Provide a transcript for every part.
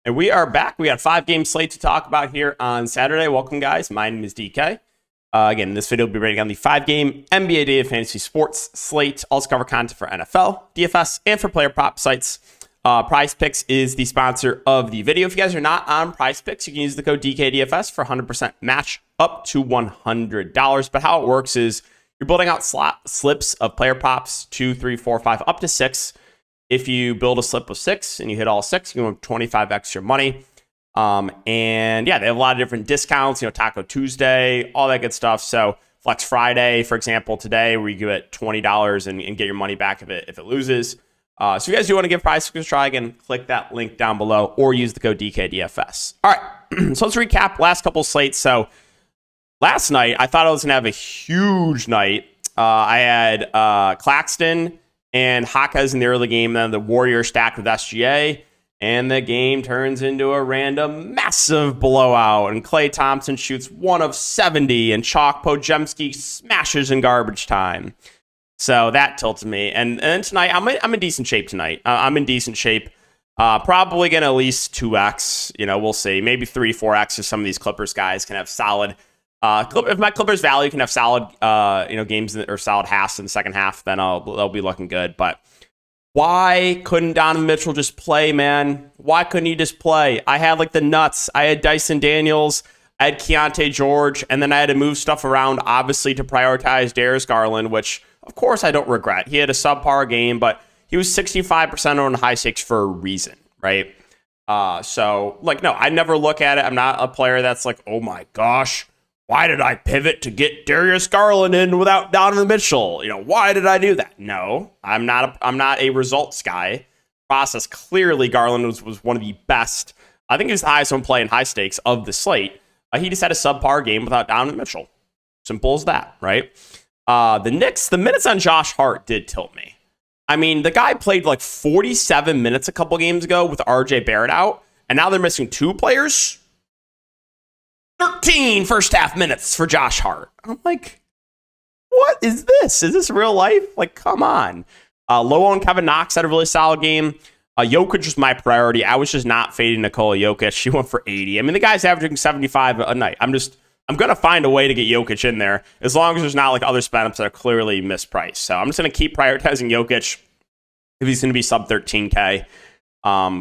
And we are back. We got a 5-game slate to talk about here on Saturday. Welcome, guys. My name is DK. Again, in this video, we'll be breaking down the 5-game NBA Data Fantasy Sports slate. Also cover content for NFL, DFS, and for player prop sites. Prize Picks is the sponsor of the video. If you guys are not on Prize Picks, you can use the code DKDFS for 100% match up to $100. But how it works is you're building out slips of player props 2, 3, 4, 5, up to 6. If you build a slip of 6 and you hit all 6, you win 25 extra money. And yeah, they have a lot of different discounts, Taco Tuesday, all that good stuff. So Flex Friday, for example, today, where you give it $20 and get your money back if it loses. So if you guys do want to give Prize Picks a try, again, click that link down below or use the code DKDFS. All right, so let's recap last couple slates. So last night, I thought I was going to have a huge night. I had Claxton and Hawkeyes in the early game, then the Warriors stacked with SGA, and the game turns into a random massive blowout, and Klay Thompson shoots 1 of 70, and Chalk Pojemski smashes in garbage time. So that tilted me, and then tonight, I'm in decent shape tonight. I'm in decent shape. Probably going to at least 2x, we'll see. Maybe 3, 4x if some of these Clippers guys can have solid if my Clippers value can have solid, games or solid halves in the second half, then they'll be looking good. But why couldn't Donovan Mitchell just play, man? Why couldn't he just play? I had the nuts. I had Dyson Daniels. I had Keontae George, and then I had to move stuff around, obviously, to prioritize Darius Garland, which, of course, I don't regret. He had a subpar game, but he was 65% on high stakes for a reason, right? No, I never look at it. I'm not a player that's like, oh my gosh, why did I pivot to get Darius Garland in without Donovan Mitchell? Why did I do that? No, I'm not a results guy. Process, clearly Garland was one of the best. I think he was the highest on play in high stakes of the slate. He just had a subpar game without Donovan Mitchell. Simple as that, right? The Knicks, the minutes on Josh Hart did tilt me. I mean, the guy played 47 minutes a couple games ago with RJ Barrett out, and now they're missing 2 players. 13 first half minutes for Josh Hart. I'm like, what is this? Is this real life? Come on. Low on Kevin Knox had a really solid game. Jokic was my priority. I was just not fading Nikola Jokic. She went for 80. I mean, the guy's averaging 75 a night. I'm going to find a way to get Jokic in there as long as there's not other spend-ups that are clearly mispriced. So I'm just going to keep prioritizing Jokic if he's going to be sub 13K.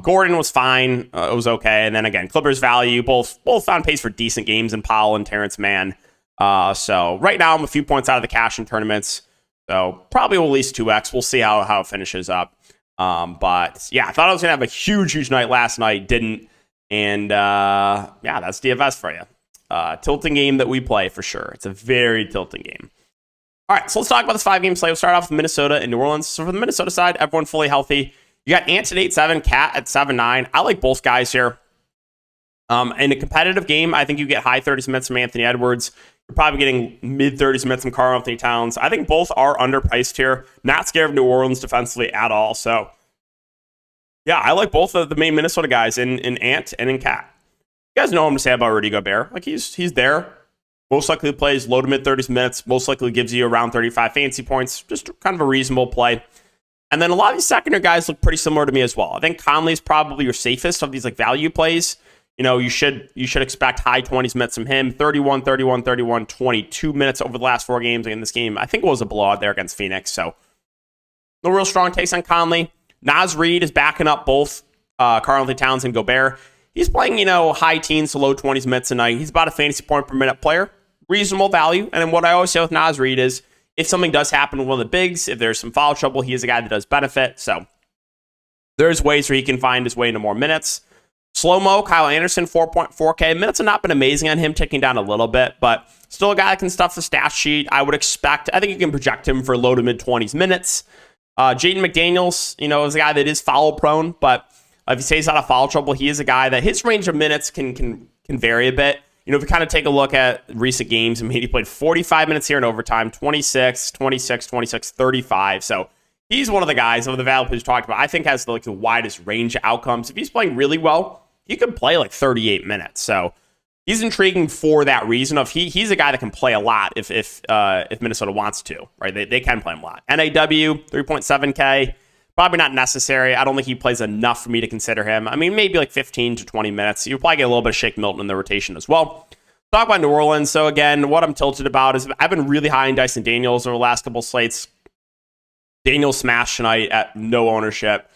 Gordon was fine. It was okay. And then again, Clippers value, both on pace for decent games in Powell and Terrence Mann. So right now I'm a few points out of the cash in tournaments. So probably at least 2x. We'll see how it finishes up. But yeah, I thought I was going to have a huge night last night. Didn't. And that's DFS for you. Tilting game that we play for sure. It's a very tilting game. All right, so let's talk about this 5-game slate. We'll start off with Minnesota and New Orleans. So for the Minnesota side, everyone fully healthy. You got Ant at 8-7, Cat at 7-9. I like both guys here. In a competitive game, I think you get high 30s minutes from Anthony Edwards. You're probably getting mid 30s minutes from Karl-Anthony Towns. I think both are underpriced here. Not scared of New Orleans defensively at all. So yeah, I like both of the main Minnesota guys in Ant and in Cat. You guys know what I'm going to say about Rudy Gobert. He's there. Most likely plays low to mid 30s minutes. Most likely gives you around 35 fantasy points. Just kind of a reasonable play. And then a lot of these secondary guys look pretty similar to me as well. I think Conley's probably your safest of these value plays. You should expect high 20s minutes from him. 31, 22 minutes over the last 4 games. In this game, I think it was a blowout there against Phoenix. So no real strong takes on Conley. Naz Reid is backing up both Karl-Anthony Towns and Gobert. He's playing, high teens to low 20s minutes a night. He's about a fantasy point per minute player. Reasonable value. And then what I always say with Naz Reid is, if something does happen with one of the bigs, if there's some foul trouble, he is a guy that does benefit. So there's ways where he can find his way into more minutes. Slow-mo, Kyle Anderson, 4.4K. Minutes have not been amazing on him, ticking down a little bit, but still a guy that can stuff the stat sheet. I think you can project him for low to mid-20s minutes. Jaden McDaniels, is a guy that is foul prone, but if he stays out of foul trouble, he is a guy that his range of minutes can vary a bit. If you kind of take a look at recent games, he played 45 minutes here in overtime, 26, 35. So he's one of the guys of the value players talked about. I think has the widest range of outcomes. If he's playing really well, he could play 38 minutes. So he's intriguing for that reason of he's a guy that can play a lot if Minnesota wants to, right? They can play him a lot. NAW, 3.7K. Probably not necessary. I don't think he plays enough for me to consider him. I mean, maybe like 15 to 20 minutes. You'll probably get a little bit of Shake Milton in the rotation as well. Talk about New Orleans. So again, what I'm tilted about is I've been really high in Dyson Daniels over the last couple slates. Daniels smashed tonight at no ownership.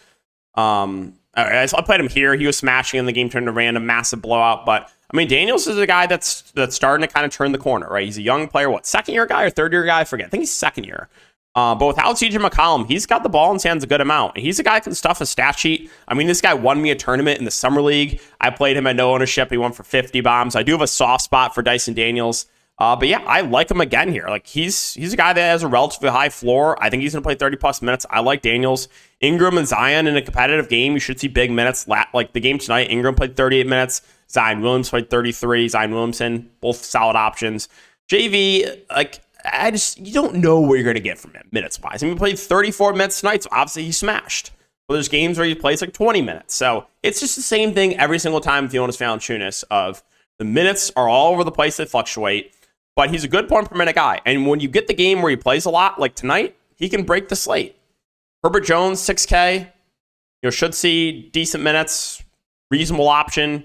I played him here. He was smashing in the game, turned to a random massive blowout. But I mean, Daniels is a guy that's starting to kind of turn the corner, right? He's a young player. What, second year guy or third year guy? I forget. I think he's second year. But without CJ McCollum, he's got the ball in his hands a good amount. He's a guy that can stuff a stat sheet. I mean, this guy won me a tournament in the summer league. I played him at no ownership. He won for 50 bombs. I do have a soft spot for Dyson Daniels. But yeah, I like him again here. Like he's a guy that has a relatively high floor. I think he's going to play 30 plus minutes. I like Daniels. Ingram and Zion in a competitive game. You should see big minutes. Like the game tonight, Ingram played 38 minutes. Zion Williams played 33. Zion Williamson, both solid options. JV, like you don't know what you're going to get from him minutes wise. I mean, he played 34 minutes tonight, so obviously he smashed. But there's games where he plays like 20 minutes. So it's just the same thing every single time with Jonas Valanciunas of the minutes are all over the place. They fluctuate. But he's a good point per minute guy. And when you get the game where he plays a lot, like tonight, he can break the slate. Herbert Jones, 6K, should see decent minutes, reasonable option.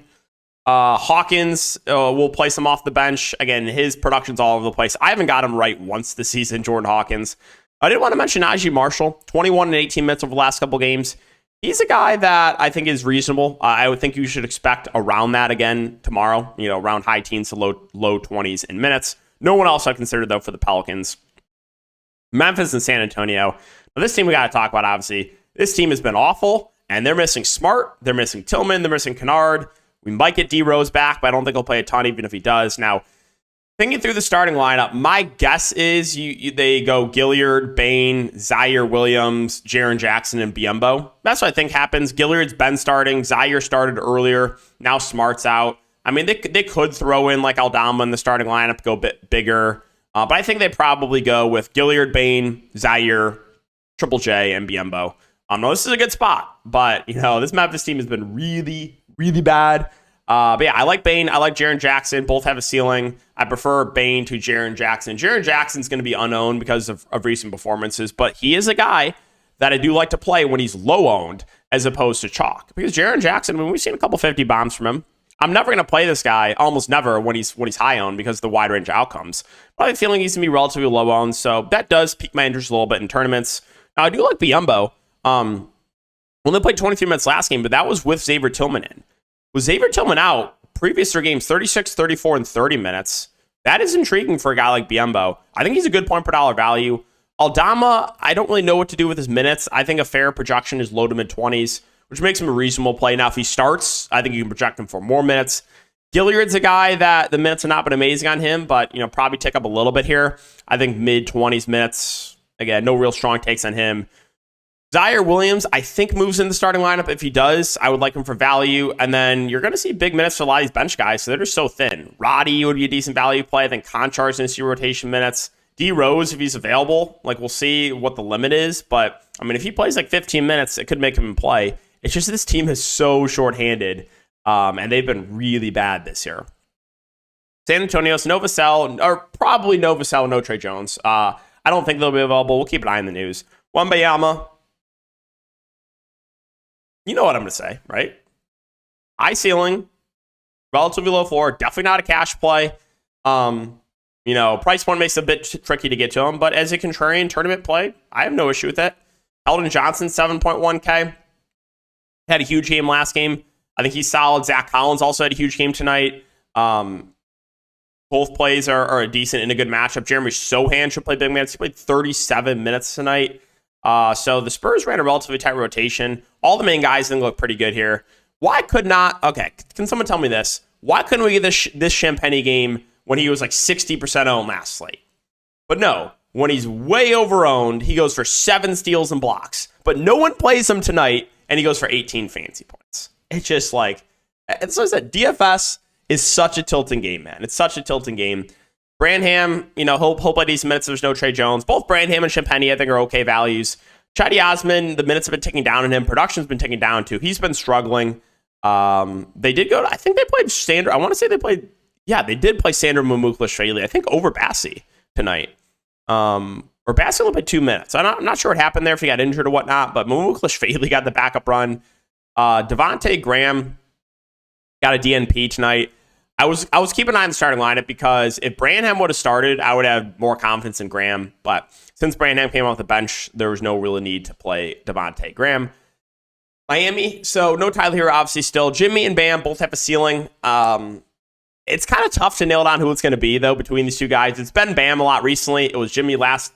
Hawkins will place him off the bench. Again, his production's all over the place. I haven't got him right once this season, Jordan Hawkins. I did want to mention Najee Marshall, 21 and 18 minutes over the last couple games. He's a guy that I think is reasonable. I would think you should expect around that again tomorrow, around high teens to low 20s in minutes. No one else I considered, though, for the Pelicans. Memphis and San Antonio. Now, this team we got to talk about, obviously. This team has been awful, and they're missing Smart. They're missing Tillman. They're missing Kennard. We might get D Rose back, but I don't think he'll play a ton, even if he does. Now, thinking through the starting lineup, my guess is they go Gilliard, Bane, Zaire Williams, Jaren Jackson, and Biyombo. That's what I think happens. Gilliard's been starting. Zaire started earlier. Now Smart's out. I mean, they could throw in like Aldama in the starting lineup, go a bit bigger. But I think they probably go with Gilliard, Bane, Zaire, Triple J, and Biyombo. No, this is a good spot. But, this Memphis team has been really, really bad. But yeah, I like Bane. I like Jaren Jackson. Both have a ceiling. I prefer Bane to Jaren Jackson. Jaren Jackson's going to be unowned because of recent performances. But he is a guy that I do like to play when he's low-owned as opposed to chalk. Because Jaren Jackson, we've seen a couple 50 bombs from him. I'm never going to play this guy, almost never, when he's high owned because of the wide range outcomes. But I have a feeling he's going to be relatively low owned, so that does pique my interest a little bit in tournaments. Now, I do like Biyombo. Only played 23 minutes last game, but that was with Xavier Tillman in. With Xavier Tillman out, previous 3 games, 36, 34, and 30 minutes. That is intriguing for a guy like Biyombo. I think he's a good point per dollar value. Aldama, I don't really know what to do with his minutes. I think a fair projection is low to mid-20s. Which makes him a reasonable play. Now, if he starts, I think you can project him for more minutes. Gilliard's a guy that the minutes have not been amazing on him, but probably tick up a little bit here. I think mid-20s minutes. Again, no real strong takes on him. Zaire Williams, I think, moves in the starting lineup. If he does, I would like him for value. And then you're going to see big minutes for a lot of these bench guys, so they're just so thin. Roddy would be a decent value play. I think Konchar's going to see rotation minutes. D Rose, if he's available, we'll see what the limit is. But, I mean, if he plays 15 minutes, it could make him in play. It's just this team is so shorthanded, and they've been really bad this year. San Antonio's Novosel, or probably Novosel, no Trey Jones. I don't think they'll be available. We'll keep an eye on the news. Wembanyama. You know what I'm going to say, right? High ceiling, relatively low floor, definitely not a cash play. Price point makes it a bit tricky to get to him, but as a contrarian tournament play, I have no issue with it. Eldon Johnson, 7.1K. Had a huge game last game. I think he's solid. Zach Collins also had a huge game tonight. Both plays are a decent and a good matchup. Jeremy Sohan should play big minutes. He played 37 minutes tonight. So the Spurs ran a relatively tight rotation. All the main guys didn't look pretty good here. Why could not... Okay, can someone tell me this? Why couldn't we get this Champagny game when he was 60% owned last slate? But no, when he's way over-owned, he goes for 7 steals and blocks. But no one plays him tonight, and he goes for 18 fantasy points. It's just and so I said, DFS is such a tilting game, man. It's such a tilting game. Branham, he'll play decent minutes. There's no Trey Jones. Both Branham and Champagny, I think, are okay values. Chatty Osman, the minutes have been ticking down on him. Production's been ticking down, too. He's been struggling. They did go to, I think they played Sandro. I want to say they played, yeah, they did play Sandro Mamouklashvili, I think, over Bassi tonight. or Baskin only played 2 minutes. I'm not sure what happened there if he got injured or whatnot, but Mumu Klishvili got the backup run. Devontae Graham got a DNP tonight. I was keeping an eye on the starting lineup because if Branham would have started, I would have more confidence in Graham. But since Branham came off the bench, there was no real need to play Devontae Graham. Miami, so no Tyler here, obviously still. Jimmy and Bam both have a ceiling. It's kind of tough to nail down who it's going to be, though, between these two guys. It's been Bam a lot recently. It was Jimmy last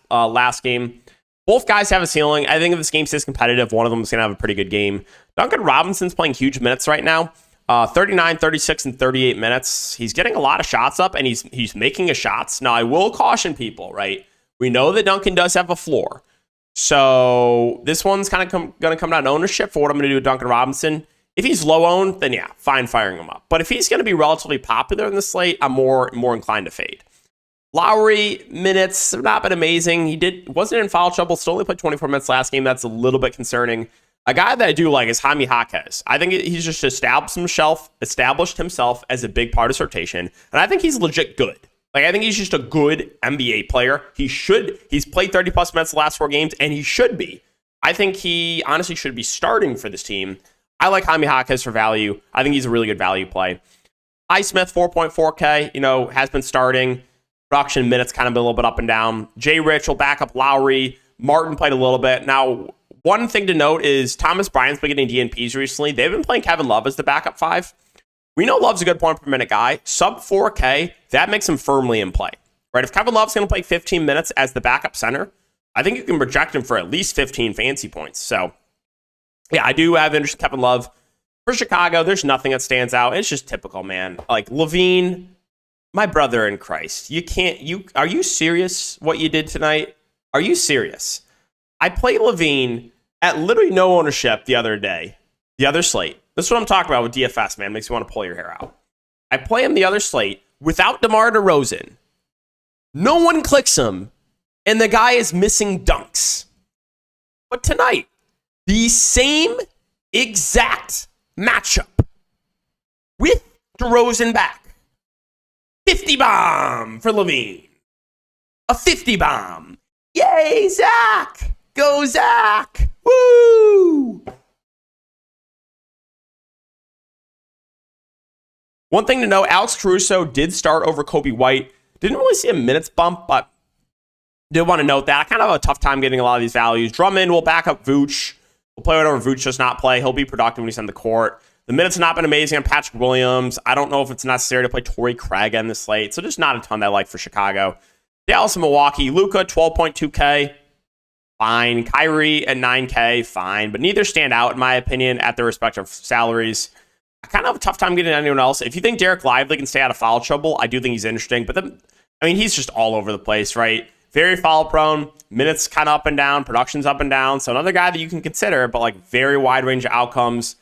game. Both guys have a ceiling. I think if this game stays competitive, one of them is going to have a pretty good game. Duncan Robinson's playing huge minutes right now. 39, 36, and 38 minutes. He's getting a lot of shots up, and he's making his shots. Now, I will caution people, right? We know that Duncan does have a floor. So this one's kind of going to come down to ownership for what I'm going to do with Duncan Robinson. If he's low owned, then yeah, fine firing him up. But if he's going to be relatively popular in the slate, I'm more inclined to fade. Lowry, minutes have not been amazing. Wasn't in foul trouble, still only played 24 minutes last game. That's a little bit concerning. A guy that I do like is Jaime Jaquez. I think he's just established himself as a big part of his rotation, and I think he's legit good. I think he's just a good NBA player. He's played 30-plus minutes the last 4 games, and he should be. I think he honestly should be starting for this team. I like Jaime Jaquez for value. I think he's a really good value play. Highsmith, 4.4K, has been starting. Production minutes kind of been a little bit up and down. Jay Rich will back up Lowry. Martin played a little bit. Now, one thing to note is Thomas Bryant's been getting DNPs recently. They've been playing Kevin Love as the backup 5. We know Love's a good point per minute guy. Sub 4K, that makes him firmly in play. Right? If Kevin Love's going to play 15 minutes as the backup center, I think you can project him for at least 15 fancy points. So, yeah, I do have interest in Kevin Love. For Chicago, there's nothing that stands out. It's just typical, man. Like, LaVine, my brother in Christ. Are you serious what you did tonight? Are you serious? I played LaVine at literally no ownership the other slate. This is what I'm talking about with DFS, man. Makes you want to pull your hair out. I play him the other slate without DeMar DeRozan. No one clicks him, and the guy is missing dunks. But tonight, the same exact matchup with DeRozan back. 50 bomb for LaVine. A 50 bomb. Yay, Zach! Go, Zach! Woo! One thing to note, Alex Caruso did start over Kobe White. Didn't really see a minutes bump, but did want to note that. I kind of have a tough time getting a lot of these values. Drummond will back up Vooch. We'll play whatever Vooch does not play. He'll be productive when he's on the court. The minutes have not been amazing on Patrick Williams. I don't know if it's necessary to play Torrey Craig on this slate, so just not a ton that I like for Chicago. Dallas and Milwaukee. Luka, 12.2K. Fine. Kyrie at 9K. Fine. But neither stand out, in my opinion, at their respective salaries. I kind of have a tough time getting anyone else. If you think Derek Lively can stay out of foul trouble, I do think he's interesting. But then, he's just all over the place, right? Very foul prone. Minutes kind of up and down. Production's up and down. So another guy that you can consider, but very wide range of outcomes.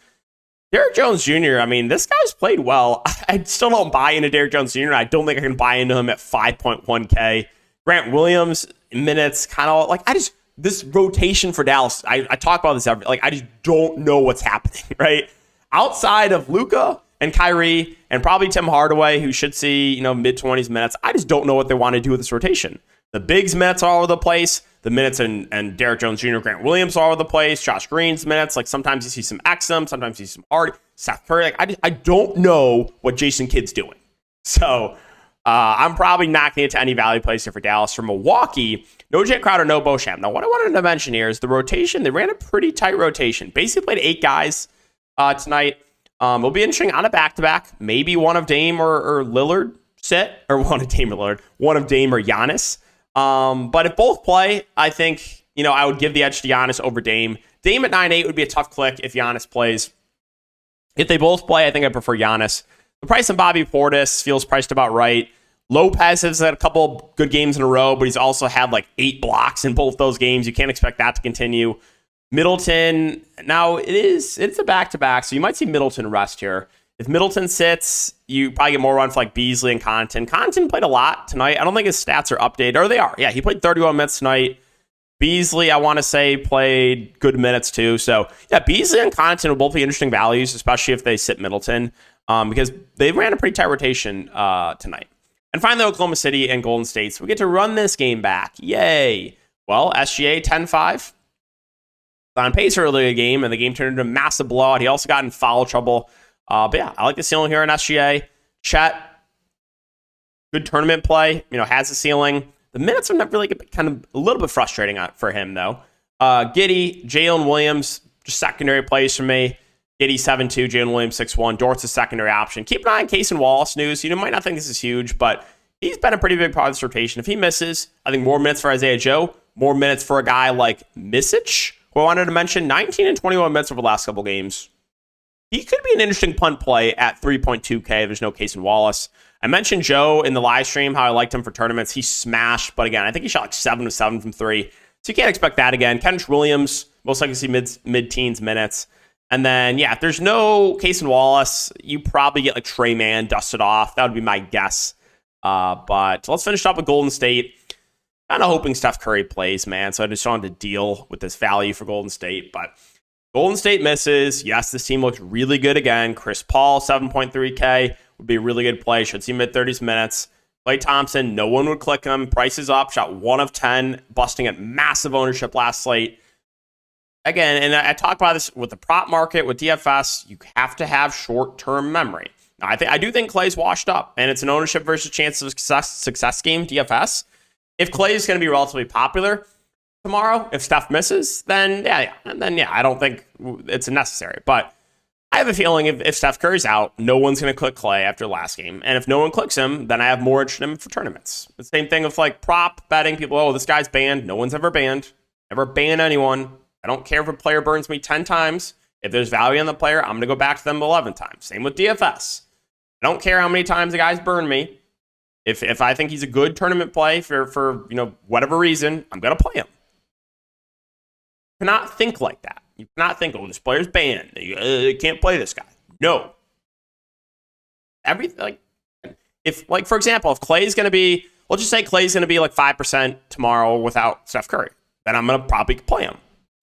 Derrick Jones Jr., this guy's played well. I still don't buy into Derrick Jones Jr. I don't think I can buy into him at 5.1K. Grant Williams, minutes, kind of this rotation for Dallas. I talk about this I just don't know what's happening, right? Outside of Luka and Kyrie and probably Tim Hardaway, who should see, mid-20s minutes, I just don't know what they want to do with this rotation. The bigs minutes are all over the place. The minutes and Derrick Jones Jr., Grant Williams are all over the place. Josh Green's minutes, sometimes you see some Exum, sometimes you see some Art, Seth Curry. I don't know what Jason Kidd's doing. So I'm probably not going to get to any value plays here for Dallas. For Milwaukee, no Jay Crowder, no Beauchamp. Now, what I wanted to mention here is the rotation. They ran a pretty tight rotation. Basically played 8 guys tonight. It'll be interesting on a back-to-back. Maybe one of Dame or Lillard sit, or one of Dame or Lillard, one of Dame or Giannis. But if both play, I think, I would give the edge to Giannis over Dame. Dame at 9.8 would be a tough click if Giannis plays. If they both play, I think I prefer Giannis. The price on Bobby Portis feels priced about right. Lopez has had a couple good games in a row, but he's also had 8 blocks in both those games. You can't expect that to continue. Middleton, now it's a back-to-back, so you might see Middleton rest here. If Middleton sits, you probably get more run for Beasley and Connaughton. Connaughton played a lot tonight. I don't think his stats are updated, or they are. Yeah, he played 31 minutes tonight. Beasley, I want to say, played good minutes too. So, yeah, Beasley and Connaughton will both be interesting values, especially if they sit Middleton, because they ran a pretty tight rotation tonight. And finally, Oklahoma City and Golden State. So we get to run this game back. Yay. Well, SGA 10-5. On pace earlier in the game, and the game turned into a massive blowout. He also got in foul trouble. But yeah, I like the ceiling here in SGA. Chet, good tournament play, has the ceiling. The minutes are not really kind of a little bit frustrating for him, though. Giddey, Jalen Williams, just secondary plays for me. Giddey 7-2, Jalen Williams 6-1. Dort's a secondary option. Keep an eye on Case and Wallace news. You might not think this is huge, but he's been a pretty big part of this rotation. If he misses, I think more minutes for Isaiah Joe, more minutes for a guy like Misic, who I wanted to mention, 19 and 21 minutes over the last couple games. He could be an interesting punt play at 3.2K. There's no Case and Wallace. I mentioned Joe in the live stream, how I liked him for tournaments. He smashed, but again, I think he shot like 7 of 7 from 3. So you can't expect that again. Kendrick Williams, most likely see mid-teens minutes. And then, yeah, if there's no Case and Wallace, you probably get like Trey Mann dusted off. That would be my guess. But let's finish up with Golden State. Kind of hoping Steph Curry plays, man. So I just wanted to deal with this value for Golden State. But Golden State misses. Yes, this team looks really good again. Chris Paul, 7.3K, would be a really good play. Should see mid-30s minutes. Klay Thompson, no one would click him. Price is up. Shot 1 of 10, busting at massive ownership last slate. Again, and I talked about this with the prop market, with DFS, you have to have short-term memory. Now, I do think Klay's washed up, and it's an ownership versus chances of success game, DFS. If Klay is going to be relatively popular tomorrow, if Steph misses, then yeah, I don't think it's necessary. But I have a feeling if Steph Curry's out, no one's going to click Klay after last game. And if no one clicks him, then I have more interest in him for tournaments. The same thing with like prop betting. People, oh, this guy's banned. No one's ever banned. Never ban anyone. I don't care if a player burns me 10 times. If there's value in the player, I'm going to go back to them 11 times. Same with DFS. I don't care how many times the guys burn me. If I think he's a good tournament play for whatever reason, I'm going to play him. You cannot think like that. You cannot think, oh, this player's banned. You can't play this guy. No. Everything, for example, if Klay's going to be, let's just say Klay's going to be like 5% tomorrow without Steph Curry, then I'm going to probably play him.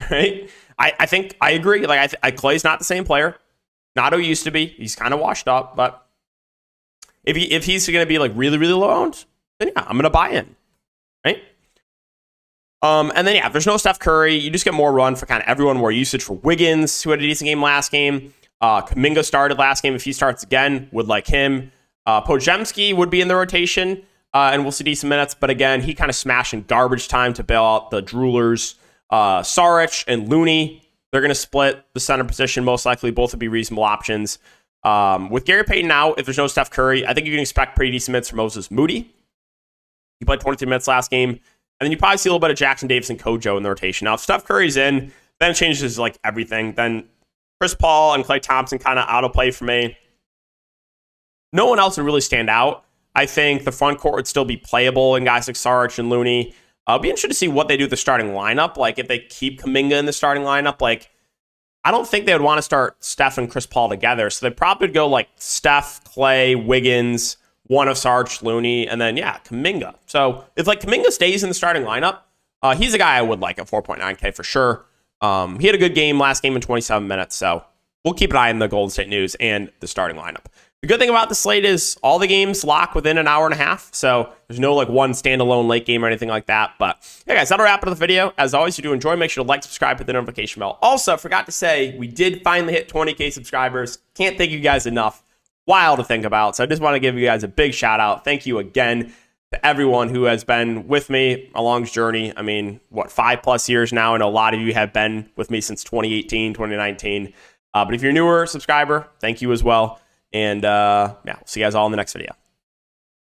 Right? I think I agree. Klay's not the same player. Not who he used to be. He's kind of washed up, but if he's going to be like really, really low owned, then yeah, I'm going to buy in. Right? And then, yeah, if there's no Steph Curry, you just get more run for kind of everyone, more usage for Wiggins, who had a decent game last game. Kuminga started last game. If he starts again, would like him. Podziemski would be in the rotation, and we'll see decent minutes. But again, he kind of smashed in garbage time to bail out the droolers. Saric and Looney, they're going to split the center position, most likely. Both would be reasonable options. With Gary Payton out, if there's no Steph Curry, I think you can expect pretty decent minutes from Moses Moody. He played 23 minutes last game. And then you probably see a little bit of Jackson Davis and Kojo in the rotation. Now, if Steph Curry's in, then it changes like everything. Then Chris Paul and Klay Thompson kind of out of play for me. No one else would really stand out. I think the front court would still be playable in guys like Saric and Looney. I'll be interested to see what they do with the starting lineup. Like, if they keep Kuminga in the starting lineup, like, I don't think they would want to start Steph and Chris Paul together. So they probably would go like Steph, Klay, Wiggins, one of Sarge, Looney, and then, yeah, Kuminga. So if like Kuminga stays in the starting lineup, he's a guy I would like at 4.9K for sure. He had a good game last game in 27 minutes. So we'll keep an eye on the Golden State news and the starting lineup. The good thing about the slate is all the games lock within an hour and a half. So there's no like one standalone late game or anything like that. But yeah, guys, that'll wrap up the video. As always, if you do enjoy, make sure to like, subscribe, hit the notification bell. Also, forgot to say, we did finally hit 20K subscribers. Can't thank you guys enough. Wild to think about. So I just want to give you guys a big shout out. Thank you again to everyone who has been with me along this journey. I mean, 5+ years now, and a lot of you have been with me since 2018, 2019. But if you're a newer subscriber, thank you as well. And yeah, we'll see you guys all in the next video.